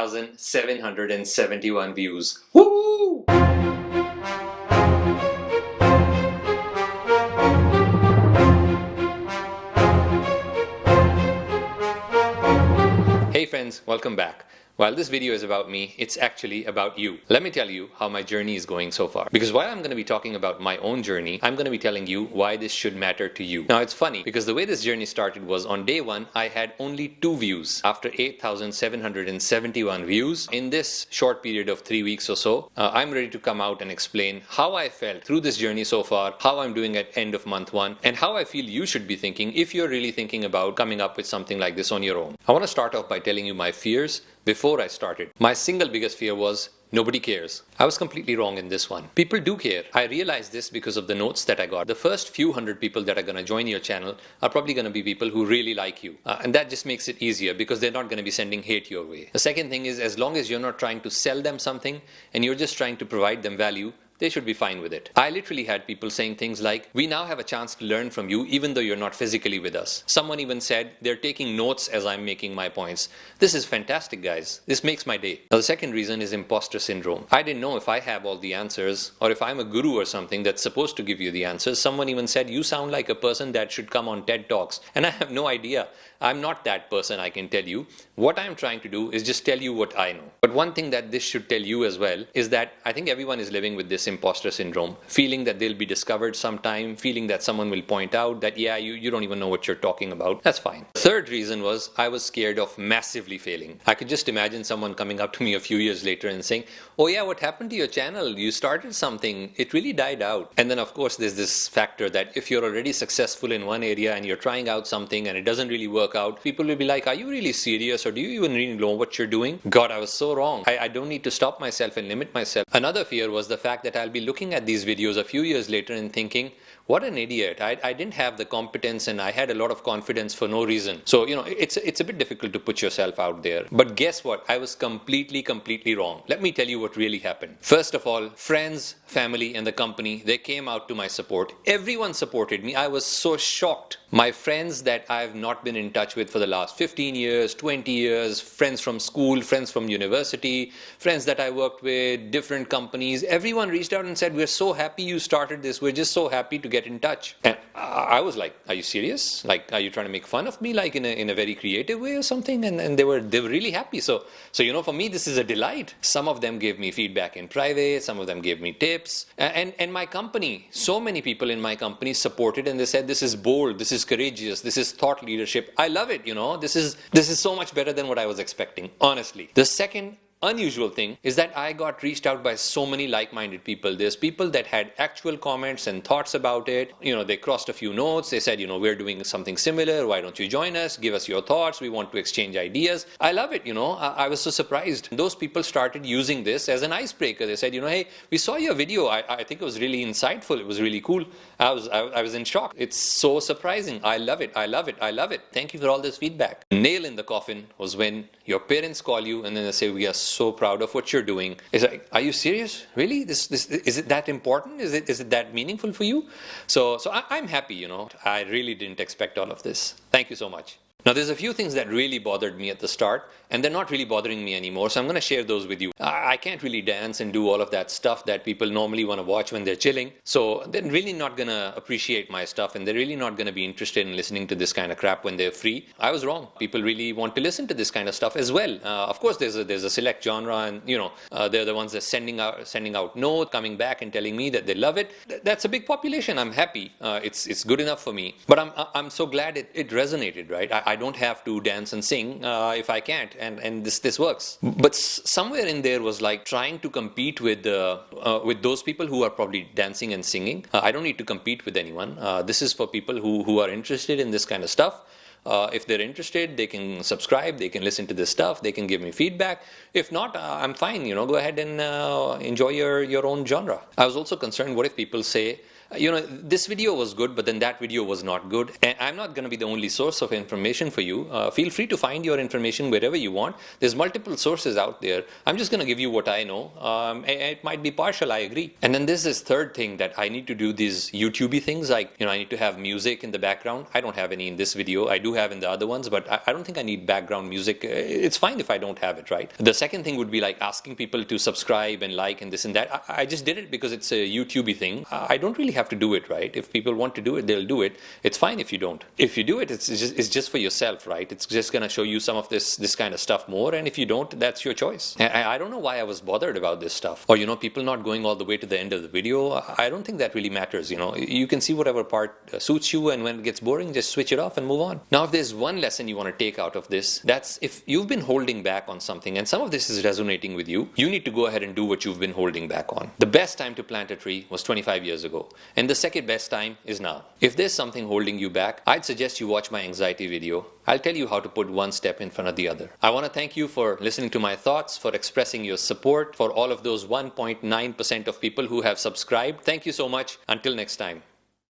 8,771 views. Woo! Hey friends, welcome back. While this video is about me, it's actually about you. Let me tell you how my journey is going so far. Because while I'm going to be talking about my own journey, I'm going to be telling you why this should matter to you. Now it's funny because the way this journey started was on day one, I had only 2 views. After 8,771 views, in this short period of 3 weeks or so, I'm ready to come out and explain how I felt through this journey so far, how I'm doing at end of month 1, and how I feel you should be thinking if you're really thinking about coming up with something like this on your own. I want to start off by telling you my fears before I started. My single biggest fear was nobody cares. I was completely wrong in this one. People do care. I realized this because of the notes that I got. The first few hundred people that are going to join your channel are probably going to be people who really like you. And that just makes it easier because they're not going to be sending hate your way. The second thing is, as long as you're not trying to sell them something and you're just trying to provide them value, they should be fine with it. I literally had people saying things like, we now have a chance to learn from you even though you're not physically with us. Someone even said, they're taking notes as I'm making my points. This is fantastic, guys. This makes my day. Now, the second reason is imposter syndrome. I didn't know if I have all the answers or if I'm a guru or something that's supposed to give you the answers. Someone even said, you sound like a person that should come on TED Talks. And I have no idea. I'm not that person, I can tell you. What I'm trying to do is just tell you what I know. But one thing that this should tell you as well is that I think everyone is living with this imposter syndrome, feeling that they'll be discovered sometime, feeling that someone will point out that, yeah, you don't even know what you're talking about. That's fine. Third reason was I was scared of massively failing. I could just imagine someone coming up to me a few years later and saying, oh yeah, what happened to your channel? You started something, it really died out. And then of course there's this factor that if you're already successful in one area and you're trying out something and it doesn't really work out, people will be like, are you really serious or do you even really know what you're doing? God, I was so wrong. I don't need to stop myself and limit myself. Another fear was the fact that I'll be looking at these videos a few years later and thinking, what an idiot. I didn't have the competence and I had a lot of confidence for no reason. So, it's a bit difficult to put yourself out there. But guess what? I was completely wrong. Let me tell you what really happened. First of all, friends, family, and the company, they came out to my support. Everyone supported me. I was so shocked. My friends that I've not been in touch with for the last 15 years, 20 years, friends from school, friends from university, friends that I worked with, different companies, everyone reached out and said, we're so happy you started this. We're just so happy to get in touch. And I was like, are you serious? Like, are you trying to make fun of me like in a very creative way or something? And they were really happy. So for me, this is a delight. Some of them gave me feedback in private. Some of them gave me tips. And my company, so many people in my company supported and they said, this is bold, this is courageous, this is thought leadership. I love it, This is so much better than what I was expecting, honestly. The second unusual thing is that I got reached out by so many like-minded people. There's people that had actual comments and thoughts about it. They crossed a few notes. They said, we're doing something similar. Why don't you join us? Give us your thoughts. We want to exchange ideas. I love it. I was so surprised. Those people started using this as an icebreaker. They said, hey, we saw your video. I think it was really insightful. It was really cool. I was in shock. It's so surprising. I love it. Thank you for all this feedback. Nail in the coffin was when your parents call you and then they say, we are so proud of what you're doing. It's like, are you serious? Really? This is it that important? Is it that meaningful for you? So I'm happy, I really didn't expect all of this. Thank you so much. Now, there's a few things that really bothered me at the start, and they're not really bothering me anymore, so I'm going to share those with you. I can't really dance and do all of that stuff that people normally want to watch when they're chilling, so they're really not going to appreciate my stuff, and they're really not going to be interested in listening to this kind of crap when they're free. I was wrong. People really want to listen to this kind of stuff as well. Of course, there's a select genre, and they're the ones that are sending out notes, coming back and telling me that they love it. That's a big population. I'm happy. It's good enough for me. But I'm so glad it resonated, right? I don't have to dance and sing if I can't, and this works. But somewhere in there was like trying to compete with those people who are probably dancing and singing. I don't need to compete with anyone. This is for people who are interested in this kind of stuff. If they're interested, they can subscribe, they can listen to this stuff, they can give me feedback. If not, I'm fine, go ahead and enjoy your own genre. I was also concerned, what if people say, this video was good, but then that video was not good. And I'm not going to be the only source of information for you. Feel free to find your information wherever you want. There's multiple sources out there. I'm just going to give you what I know. It might be partial, I agree. And then there's this third thing that I need to do these YouTube-y things, like, I need to have music in the background. I don't have any in this video. I do have in the other ones, but I don't think I need background music. It's fine if I don't have it, right? The second thing would be like asking people to subscribe and like and this and that. I just did it because it's a YouTube-y thing. I don't really have to do it, right? If people want to do it, they'll do it. It's fine if you don't. If you do it, it's just for yourself, right? It's just going to show you some of this kind of stuff more. And if you don't, that's your choice. I don't know why I was bothered about this stuff. Or, people not going all the way to the end of the video. I don't think that really matters. You can see whatever part suits you, and when it gets boring, just switch it off and move on. Now, if there's one lesson you want to take out of this, that's if you've been holding back on something and some of this is resonating with you, you need to go ahead and do what you've been holding back on. The best time to plant a tree was 25 years ago, and the second best time is now. If there's something holding you back, I'd suggest you watch my anxiety video. I'll tell you how to put one step in front of the other. I want to thank you for listening to my thoughts, for expressing your support, for all of those 1.9% of people who have subscribed. Thank you so much. Until next time.